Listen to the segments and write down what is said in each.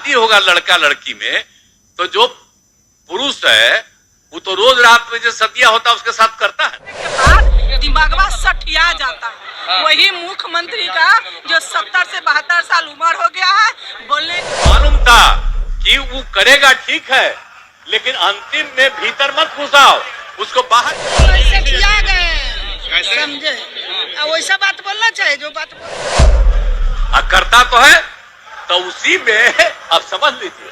शादी होगा लड़का लड़की में तो जो पुरुष है वो तो रोज रात में जो सतिया होता है उसके साथ करता है। दिमागवा सठिया जाता है। वही मुख्यमंत्री का जो 70 से 72 साल उम्र हो गया है, बोलने मालूम था कि वो करेगा ठीक है, लेकिन अंतिम में भीतर मत घुसाओ, उसको बाहर सठिया गए, समझे? वैसा बात बोलना चाहिए जो बात करता तो है, तो उसी में अब समझ लीजिए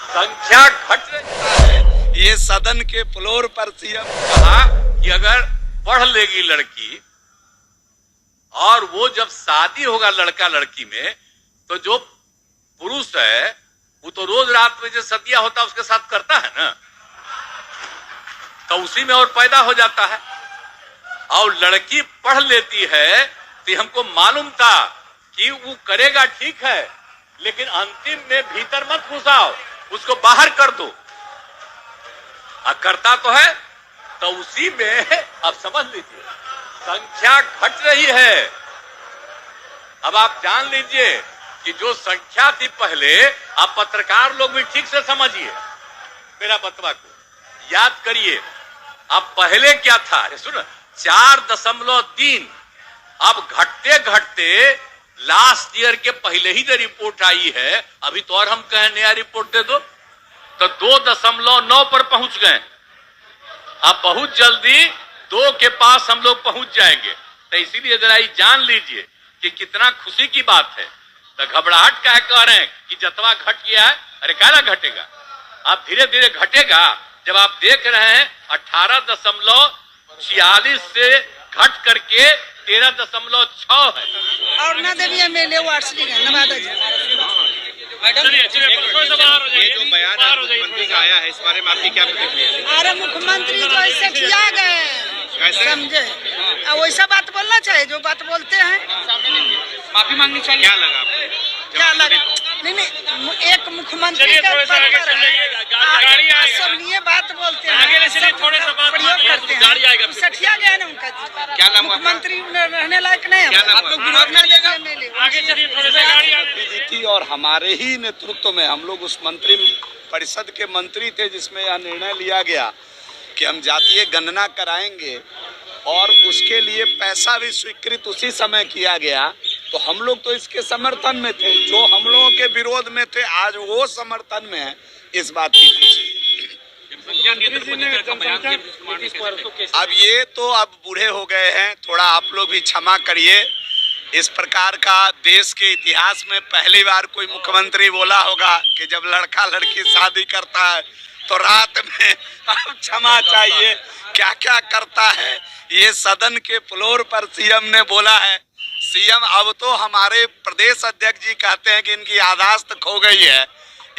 संख्या घट रही है। ये सदन के फ्लोर पर सीएम कहा कि अगर पढ़ लेगी लड़की और वो जब शादी होगा लड़का लड़की में तो जो पुरुष है वो तो रोज रात में जो सतिया होता है उसके साथ करता है ना, तो उसी में और पैदा हो जाता है। और लड़की पढ़ लेती है तो हमको मालूम था कि वो करेगा ठीक है, लेकिन अंतिम में भीतर मत घुसाओ, उसको बाहर कर दो। करता तो है, तो उसी में अब समझ लीजिए संख्या घट रही है। अब आप जान लीजिए कि जो संख्या थी पहले, आप पत्रकार लोग भी ठीक से समझिए मेरा बतवा को, याद करिए अब पहले क्या था, सुनो 4.3, अब घटते घटते लास्ट ईयर के पहले ही जो रिपोर्ट आई है, अभी तो और हम कहें नया रिपोर्ट दे दो, तो 2.9 पर पहुंच गए। अब बहुत जल्दी 2 के पास हम लोग पहुंच जाएंगे। तो इसीलिए जरा ये जान लीजिए कि कितना खुशी की बात है। तो घबराहट काहे कह रहे हैं कि जतवा घट गया है, अरे क्या ना घटेगा, अब धीरे धीरे घटेगा। जब आप देख रहे हैं 18.46 से घट करके 13.6 है। और ना देवी एमएलए नवादा जी। ये जो बयान मुख्यमंत्री का आया है, इस बारे में आपकी क्या प्रतिक्रिया है? अरे मुख्यमंत्री तो ऐसे किया गए, समझे? वैसा बात बोलना चाहिए जो बात बोलते हैं। माफी मांगनी चाहिए। क्या लगा आपको? क्या लगा? नहीं, एक मुख्यमंत्री का पद पर है, सब ये बात बोलते हैं, प्रयोग करते हैं, सठिया गया ना उनका। क्या नाम? मुख्यमंत्री रहने लायक नहीं है। आप लोग विरोध में थी और हमारे ही नेतृत्व में हम लोग उस मंत्री परिषद के मंत्री थे जिसमें यह निर्णय लिया गया कि हम जातीय गणना कराएंगे और उसके लिए पैसा भी स्वीकृत उसी समय किया गया। तो हम लोग तो इसके समर्थन में थे, जो हम लोगों के विरोध में थे आज वो समर्थन में है। इस बात की खुशी। अब ये तो अब बूढ़े हो गए हैं, थोड़ा आप लोग भी क्षमा करिए। इस प्रकार का देश के इतिहास में पहली बार कोई मुख्यमंत्री बोला होगा कि जब लड़का लड़की शादी करता है तो रात में, अब क्षमा चाहिए क्या क्या करता है। ये सदन के फ्लोर पर सीएम ने बोला है। सीएम अब तो हमारे प्रदेश अध्यक्ष जी कहते हैं कि इनकी याददाश्त खो गई है,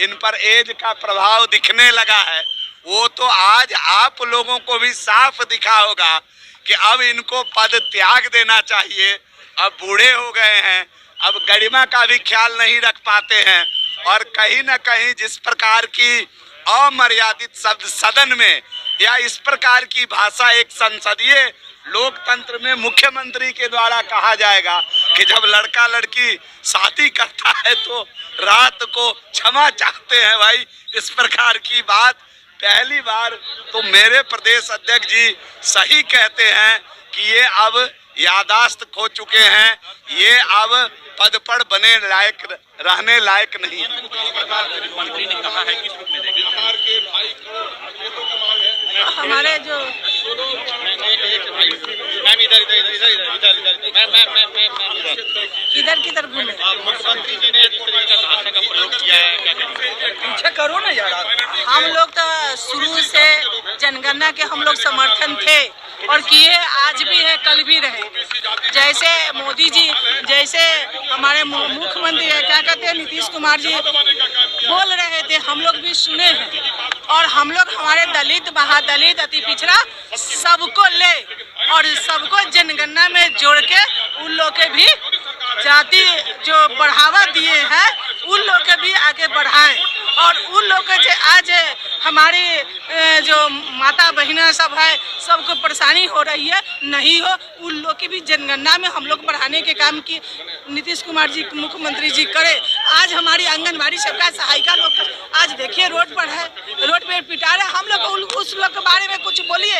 इन पर एज का प्रभाव दिखने लगा है। वो तो आज आप लोगों को भी साफ दिखा होगा कि अब इनको पद त्याग देना चाहिए। अब बूढ़े हो गए हैं, अब गरिमा का भी ख्याल नहीं रख पाते हैं, और कहीं ना कहीं जिस प्रकार की अमर्यादित शब्द सदन में या इस प्रकार की भाषा एक संसदीय लोकतंत्र में मुख्यमंत्री के द्वारा कहा जाएगा कि जब लड़का लड़की शादी करता है तो रात को क्षमा चाहते हैं। भाई इस प्रकार की बात पहली बार तो मेरे प्रदेश अध्यक्ष जी सही कहते हैं कि ये अब यादाश्त खो चुके हैं, ये अब पद पर बने लायक रहने लायक नहीं। मंत्री ने कहा है किस रूप में हमारे जो किधर भूले मुख्यमंत्री जी ने जिस तरीके का भाषा का प्रयोग किया है, क्या पीछे करो ना यार। हम लोग तो शुरू से जनगणना के हम लोग समर्थन थे और किए, आज भी है, कल भी रहे। जैसे मोदी जी, जैसे हमारे मुख्यमंत्री है, क्या कहते हैं, नीतीश कुमार जी बोल रहे थे, हम लोग भी सुने हैं। और हम लोग हमारे दलित, महादलित, अति पिछड़ा सबको ले और सबको जनगणना में जोड़ के उन लोग के भी जाति जो बढ़ावा दिए हैं उन लोग के भी आगे बढ़ाएं और उन लोग के जो आज हमारी जो माता बहिना सब है सबको परेशानी हो रही है नहीं हो उन लोग की भी जनगणना में हम लोग बढ़ाने के काम की नीतीश कुमार जी मुख्यमंत्री जी करे। आज हमारी आंगनबाड़ी सबका सहायिका लोग आज देखिए रोड पर है, रोड पे पिटा रहे, हम लोग उस लोग के बारे में कुछ बोलिए।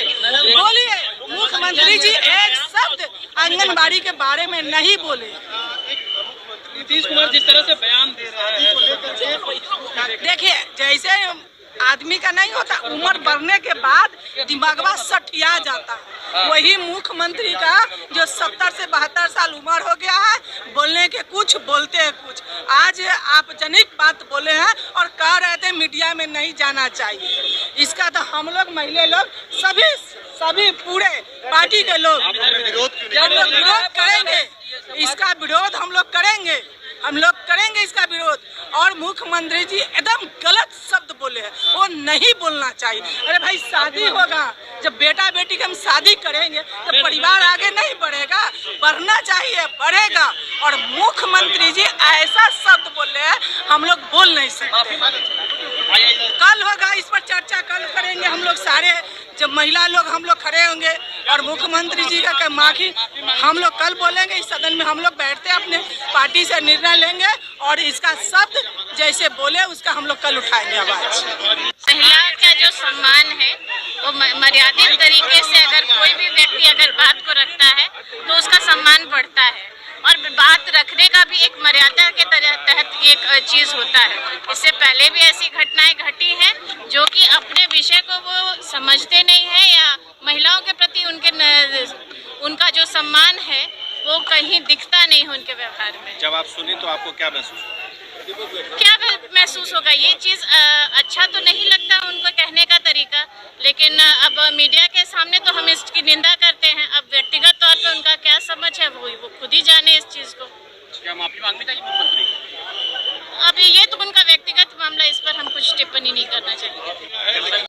मुख्यमंत्री जी एक शब्द आंगनबाड़ी के बारे में नहीं बोले। नीतीश कुमार जिस तरह से बयान दे रहे हैं, देखिए जैसे आदमी का नहीं होता, उम्र बढ़ने के बाद दिमागवा सठिया जाता है, वही मुख्यमंत्री का जो 70 से 72 साल उम्र हो गया है, बोलने के कुछ बोलते हैं कुछ। आज आप जनिक बात बोले हैं और कह रहे थे मीडिया में नहीं जाना चाहिए। इसका तो हम लोग महिला लोग सभी पूरे पार्टी के लोग विरोध करेंगे, इसका विरोध हम लोग करेंगे इसका विरोध। और मुख्यमंत्री जी एकदम गलत शब्द बोले हैं, वो नहीं बोलना चाहिए। अरे भाई शादी होगा, जब बेटा बेटी की हम शादी करेंगे तो परिवार आगे नहीं बढ़ेगा, बढ़ना चाहिए, बढ़ेगा। और मुख्यमंत्री जी ऐसा शब्द बोले हैं हम लोग बोल नहीं सकते। कल होगा इस पर चर्चा, कल करेंगे हम लोग सारे जब महिला लोग हम लोग खड़े होंगे और मुख्यमंत्री जी का माफी हम लोग कल बोलेंगे। इस सदन में हम लोग बैठते अपने पार्टी से निर्णय लेंगे और इसका शब्द जैसे बोले उसका हम लोग कल उठाएंगे आवाज। महिला का जो सम्मान है वो मर्यादित तरीके से अगर कोई भी व्यक्ति अगर बात को रखता है तो उसका सम्मान बढ़ता है और बात रखने का भी एक मर्यादा के तहत एक चीज़ होता है। इससे पहले भी ऐसी घटनाएं घटी हैं जो कि अपने विषय को वो समझते नहीं है या महिलाओं के प्रति उनका जो सम्मान है वो कहीं दिखता नहीं है उनके व्यवहार में। जब आप सुनी तो आपको क्या महसूस होगा? ये चीज़ अच्छा तो नहीं लगता उनको कहने का तरीका, लेकिन अब मीडिया के सामने तो हम इसकी निंदा करते हैं। अब व्यक्तिगत तौर पे उनका क्या समझ है वो खुद ही जाने इस चीज़ को। क्या माफी मांगनी चाहिए मुख्यमंत्री? अब ये तो उनका व्यक्तिगत मामला, इस पर हम कुछ टिप्पणी नहीं करना चाहिए।